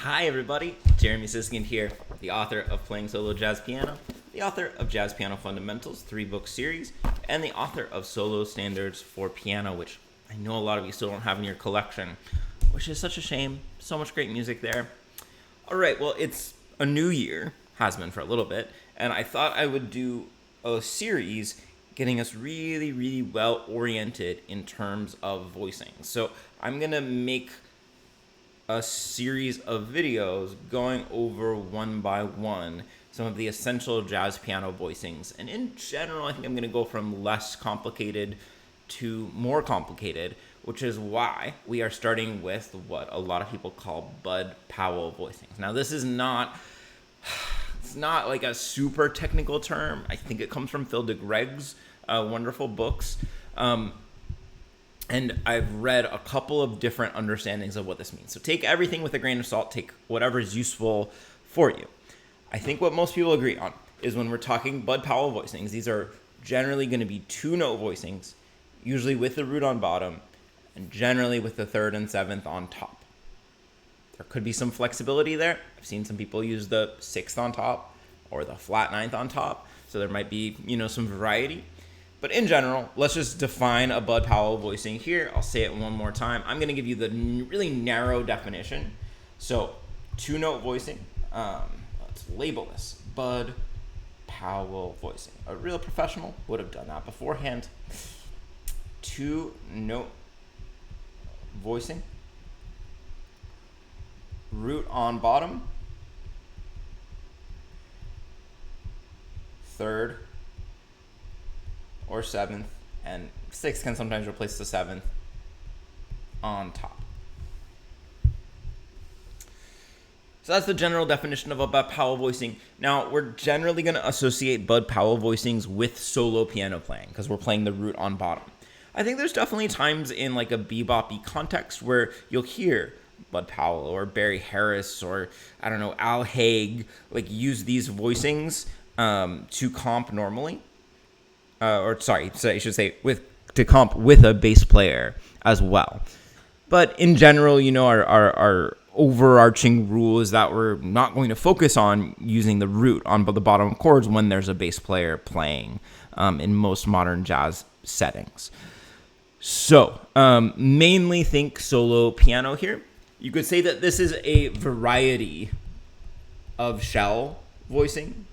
Hi everybody, Jeremy Siskind here, the author of Playing Solo Jazz Piano, the author of Jazz Piano Fundamentals, 3-book series, and the author of Solo Standards for Piano, which I know a lot of you still don't have in your collection, which is such a shame. So much great music there. Alright, well, it's a new year, has been for a little bit, and I thought I would do a series getting us really well oriented in terms of voicing. So I'm going to make a series of videos going over one by one some of the essential jazz piano voicings. And in general, I think I'm going to go from less complicated to more complicated, which is why we are starting with what a lot of people call Bud Powell voicings. Now, this is not, it's not like a super technical term. I think it comes from Phil DeGreg's wonderful books. And I've read a couple of different understandings of what this means. So take everything with a grain of salt, take whatever is useful for you. I think what most people agree on is when we're talking Bud Powell voicings, these are generally going to be 2-note voicings, usually with the root on bottom, and generally with the 3rd and 7th on top. There could be some flexibility there. I've seen some people use the 6th on top or the flat 9th on top. So there might be, some variety. But in general, let's just define a Bud Powell voicing here. I'll say it one more time. I'm going to give you the really narrow definition. So 2-note voicing. Let's label this Bud Powell voicing. A real professional would have done that beforehand. 2-note voicing. Root on bottom. 3rd or 7th, and 6th can sometimes replace the 7th on top. So that's the general definition of a Bud Powell voicing. Now, we're generally going to associate Bud Powell voicings with solo piano playing because we're playing the root on bottom. I think there's definitely times in like a bebop-y context where you'll hear Bud Powell or Barry Harris or, Al Haig use these voicings to comp normally. I should say to comp with a bass player as well. But in general, our overarching rule is that we're not going to focus on using the root on the bottom chords when there's a bass player playing in most modern jazz settings. So mainly think solo piano here. You could say that this is a variety of shell voicing.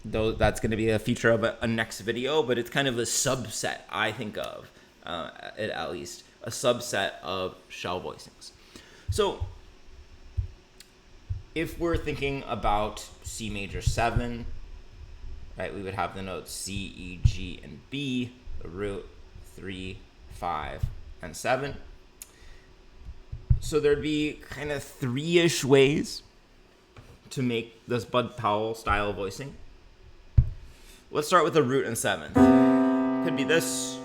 Though that's going to be a feature of a next video, but it's kind of a subset, I think of, at least, a subset of shell voicings. So if we're thinking about C major 7, right, we would have the notes C, E, G, and B, the root 3, 5, and 7. So there'd be kind of 3-ish ways to make this Bud Powell style voicing. Let's start with the root and 7th. Could be this.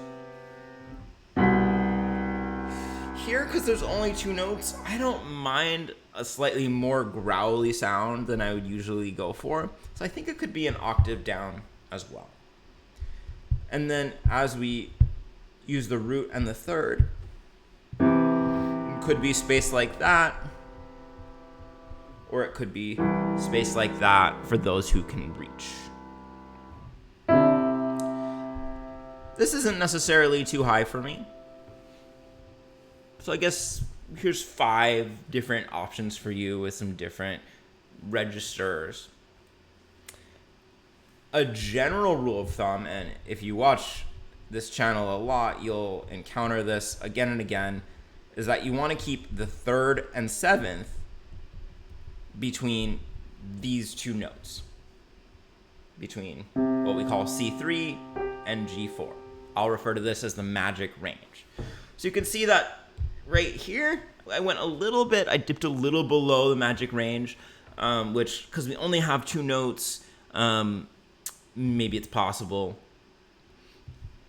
Here, because there's only 2 notes, I don't mind a slightly more growly sound than I would usually go for. So I think it could be an octave down as well. And then as we use the root and the 3rd, it could be spaced like that, or it could be spaced like that for those who can reach. This isn't necessarily too high for me. So I guess here's 5 different options for you with some different registers. A general rule of thumb, and if you watch this channel a lot, you'll encounter this again and again, is that you want to keep the 3rd and 7th between these 2 notes. Between what we call C3 and G4. I'll refer to this as the magic range. So you can see that right here, I dipped a little below the magic range, which, because we only have 2 notes, maybe it's possible.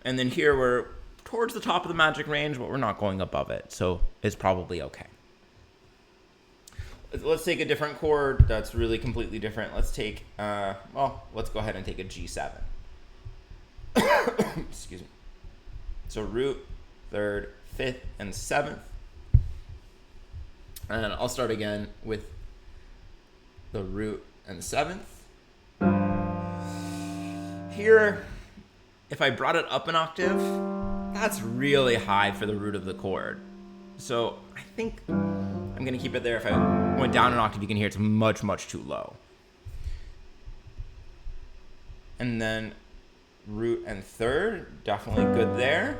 And then here we're towards the top of the magic range, but we're not going above it, so it's probably okay. Let's take a different chord that's really completely different. Let's take, let's go ahead and take a G7. Excuse me. So root, 3rd, 5th, and 7th. And I'll start again with the root and 7th. Here, if I brought it up an octave, that's really high for the root of the chord. So I think I'm going to keep it there. If I went down an octave, you can hear it's much, much too low. And then root and 3rd, definitely good there.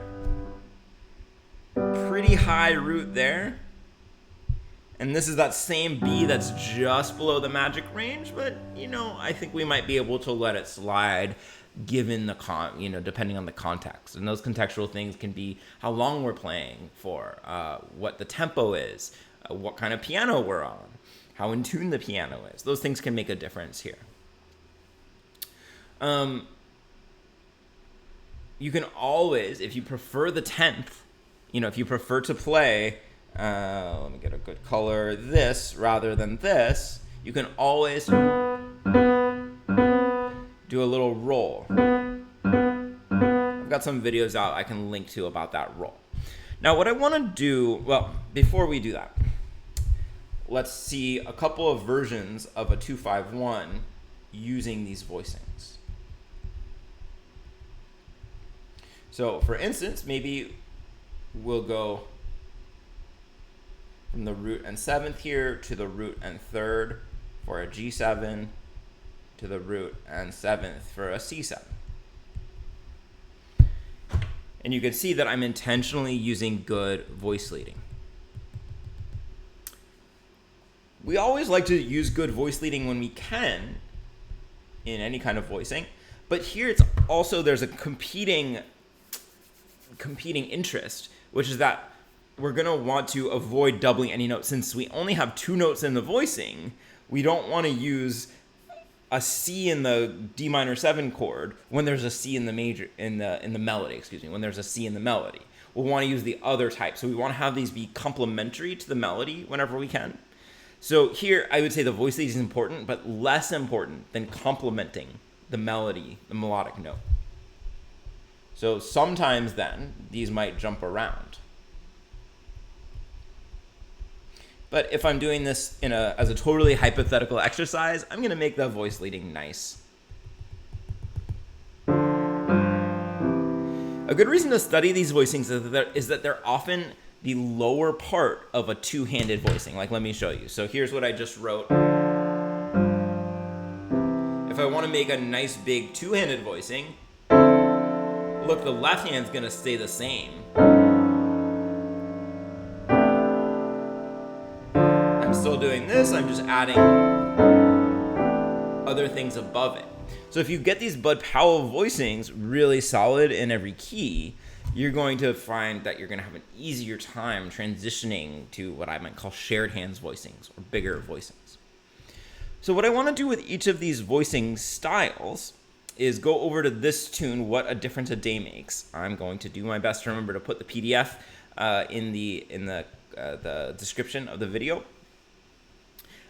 Pretty high root there. And this is that same B that's just below the magic range, but, I think we might be able to let it slide given the depending on the context. And those contextual things can be how long we're playing for, what the tempo is, what kind of piano we're on, how in tune the piano is. Those things can make a difference here. You can always, if you prefer the 10th, if you prefer to play, let me get a good color, this rather than this, you can always do a little roll. I've got some videos out I can link to about that roll. Now what I want to do, before we do that, let's see a couple of versions of a 2-5-1 using these voicings. So for instance, maybe we'll go from the root and 7th here to the root and 3rd for a G7 to the root and 7th for a C7. And you can see that I'm intentionally using good voice leading. We always like to use good voice leading when we can in any kind of voicing, but here it's also, there's a competing interest, which is that we're going to want to avoid doubling any note. Since we only have 2 notes in the voicing, we don't want to use a C in the D minor 7 chord when there's a C in the major in the melody, when there's a C in the melody. We'll want to use the other type. So we want to have these be complementary to the melody whenever we can. So here I would say the voice lead is important, but less important than complementing the melody, the melodic note. So sometimes then these might jump around. But if I'm doing this as a totally hypothetical exercise, I'm going to make the voice leading nice. A good reason to study these voicings is that they're often the lower part of a two-handed voicing. Like, let me show you. So here's what I just wrote. If I want to make a nice big two-handed voicing, look, the left hand's going to stay the same. I'm still doing this, I'm just adding other things above it. So if you get these Bud Powell voicings really solid in every key, you're going to find that you're going to have an easier time transitioning to what I might call shared hands voicings or bigger voicings. So what I want to do with each of these voicing styles is go over to this tune, What a Difference a Day Makes. I'm going to do my best to remember to put the PDF in the description of the video.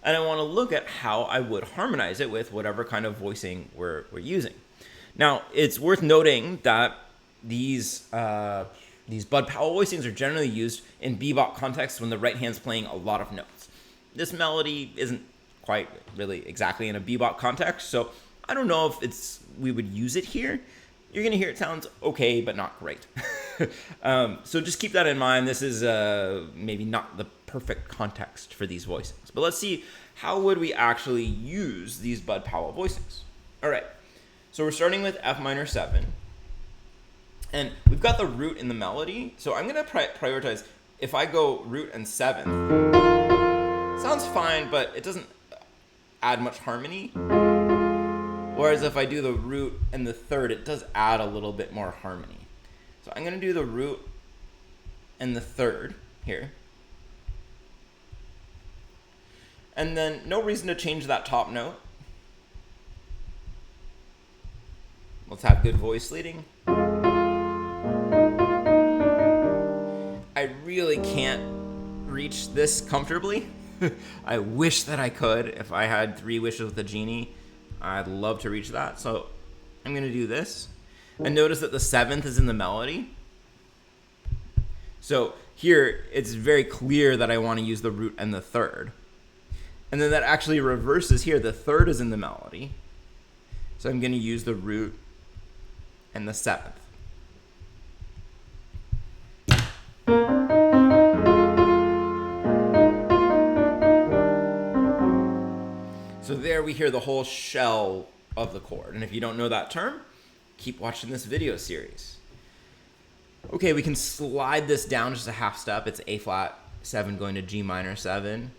And I want to look at how I would harmonize it with whatever kind of voicing we're using. Now, it's worth noting that these Bud Powell voicings are generally used in bebop contexts when the right hand's playing a lot of notes. This melody isn't quite really exactly in a bebop context, so I don't know if we would use it here. You're going to hear it sounds okay, but not great. So just keep that in mind. This is maybe not the perfect context for these voicings. But let's see, how would we actually use these Bud Powell voicings? All right, so we're starting with F minor 7. And we've got the root in the melody. So I'm going to prioritize, if I go root and 7th, sounds fine, but it doesn't add much harmony. Whereas if I do the root and the 3rd, it does add a little bit more harmony. So I'm going to do the root and the 3rd here. And then no reason to change that top note. Let's have good voice leading. I really can't reach this comfortably. I wish that I could. If I had 3 wishes with a genie, I'd love to reach that. So I'm going to do this. And notice that the 7th is in the melody. So here, it's very clear that I want to use the root and the 3rd. And then that actually reverses here. The third is in the melody. So I'm going to use the root and the seventh. So there we hear the whole shell of the chord. And if you don't know that term, keep watching this video series. Okay, we can slide this down just a half step. It's A flat 7 going to G minor 7.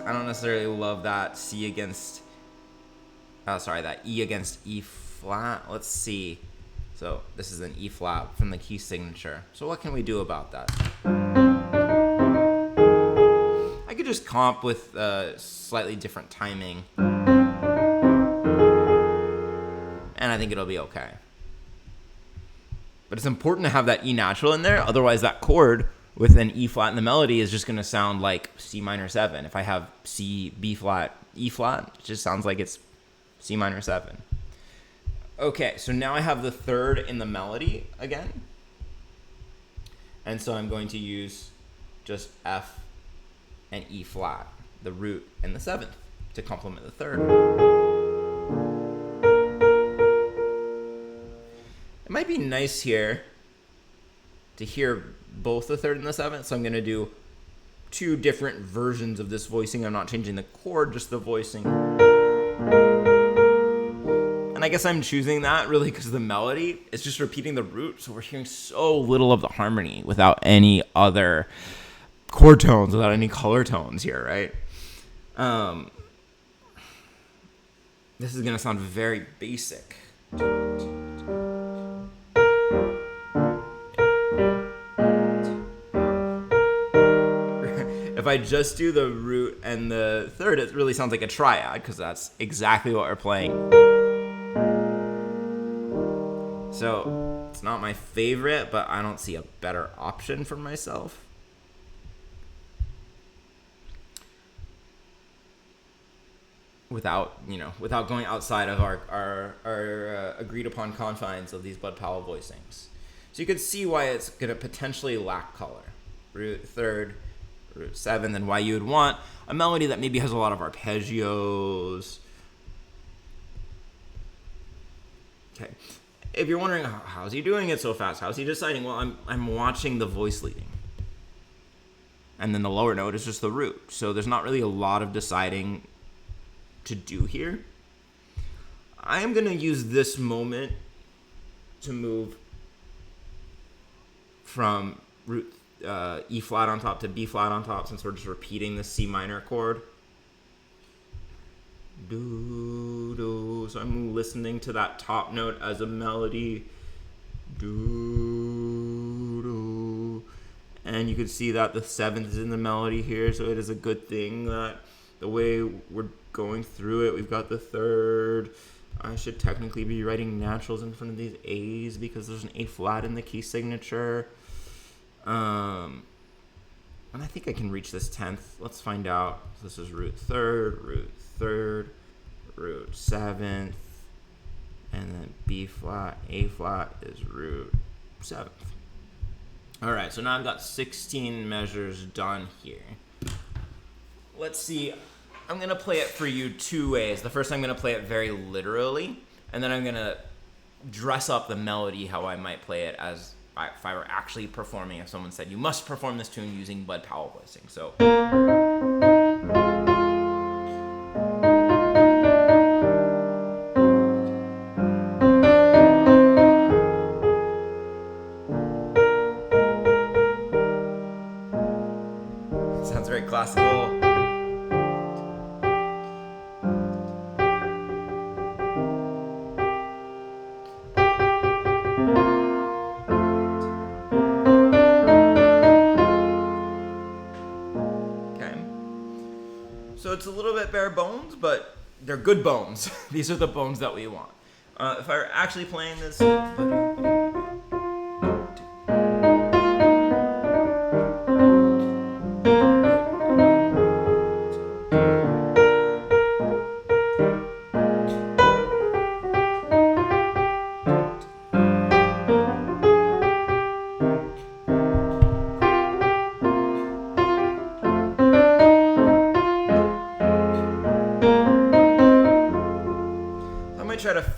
I don't necessarily love that C against, that E against E flat. Let's see. So this is an E flat from the key signature. So what can we do about that? I could just comp with slightly different timing. And I think it'll be okay. But it's important to have that E natural in there. Otherwise that chord with an E flat in the melody is just going to sound like C minor 7. If I have C, B flat, E flat, it just sounds like it's C minor 7. Okay, so now I have the third in the melody again. And so I'm going to use just F and E flat, the root and the seventh, to complement the third. It might be nice here to hear both the third and the seventh, so I'm going to do two different versions of this voicing. I'm not changing the chord, just the voicing. And I guess I'm choosing that really because the melody is just repeating the root, so we're hearing so little of the harmony without any other chord tones, without any color tones here, right? This is going to sound very basic. If I just do the root and the third, it really sounds like a triad because that's exactly what we're playing. So it's not my favorite, but I don't see a better option for myself. Without going outside of our agreed upon confines of these Bud Powell voicings. So you can see why it's going to potentially lack color. Root third, root 7, then why you would want a melody that maybe has a lot of arpeggios. Okay. If you're wondering, how's he doing it so fast? How's he deciding? Well, I'm watching the voice leading. And then the lower note is just the root. So there's not really a lot of deciding to do here. I am going to use this moment to move from root E flat on top to B flat on top, since we're just repeating the C minor chord. Do, do. So I'm listening to that top note as a melody. Do, do. And you can see that the seventh is in the melody here, so it is a good thing that the way we're going through it, we've got the third. I should technically be writing naturals in front of these A's because there's an A flat in the key signature. And I think I can reach this 10th. Let's find out. So this is root third, root 7th, and then B flat, A flat is root 7th. All right, so now I've got 16 measures done here. Let's see. I'm going to play it for you two ways. The first, I'm going to play it very literally, and then I'm going to dress up the melody how I might play it as if I were actually performing, if someone said, you must perform this tune using Bud Powell voicing. So. Sounds very classical. So it's a little bit bare bones, but they're good bones. These are the bones that we want. If I were actually playing this...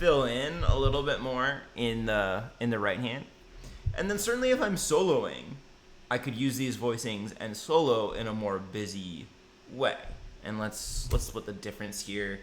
fill in a little bit more in the right hand. And then certainly if I'm soloing, I could use these voicings and solo in a more busy way. And let's split the difference here.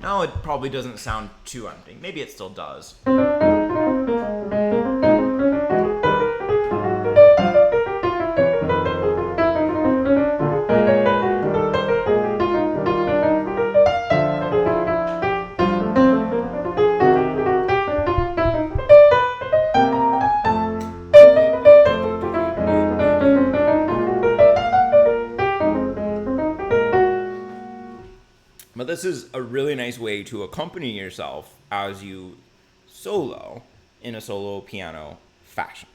Now it probably doesn't sound too empty. Maybe it still does. But this is a really nice way to accompany yourself as you solo in a solo piano fashion.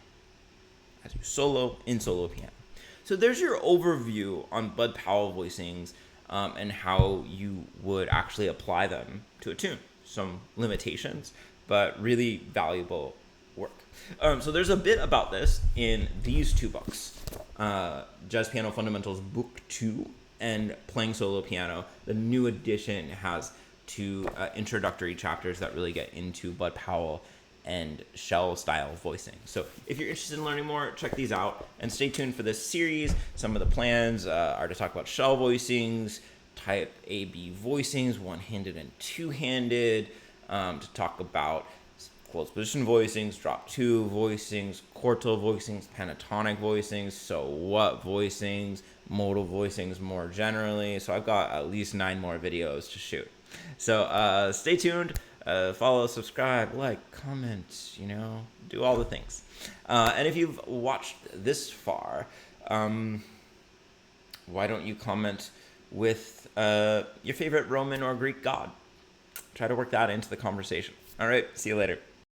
As you solo in solo piano. So there's your overview on Bud Powell voicings and how you would actually apply them to a tune. Some limitations, but really valuable work. So there's a bit about this in these two books. Jazz Piano Fundamentals Book 2 and Playing Solo Piano. The new edition has two introductory chapters that really get into Bud Powell and shell style voicing. So if you're interested in learning more, check these out and stay tuned for this series. Some of the plans are to talk about shell voicings, type A-B voicings, one-handed and two-handed, to talk about closed position voicings, drop two voicings, quarto voicings, pentatonic voicings, so what voicings, modal voicings more generally. So I've got at least 9 more videos to shoot. So stay tuned, follow, subscribe, like, comment, do all the things. And if you've watched this far, why don't you comment with your favorite Roman or Greek god? Try to work that into the conversation. All right, see you later.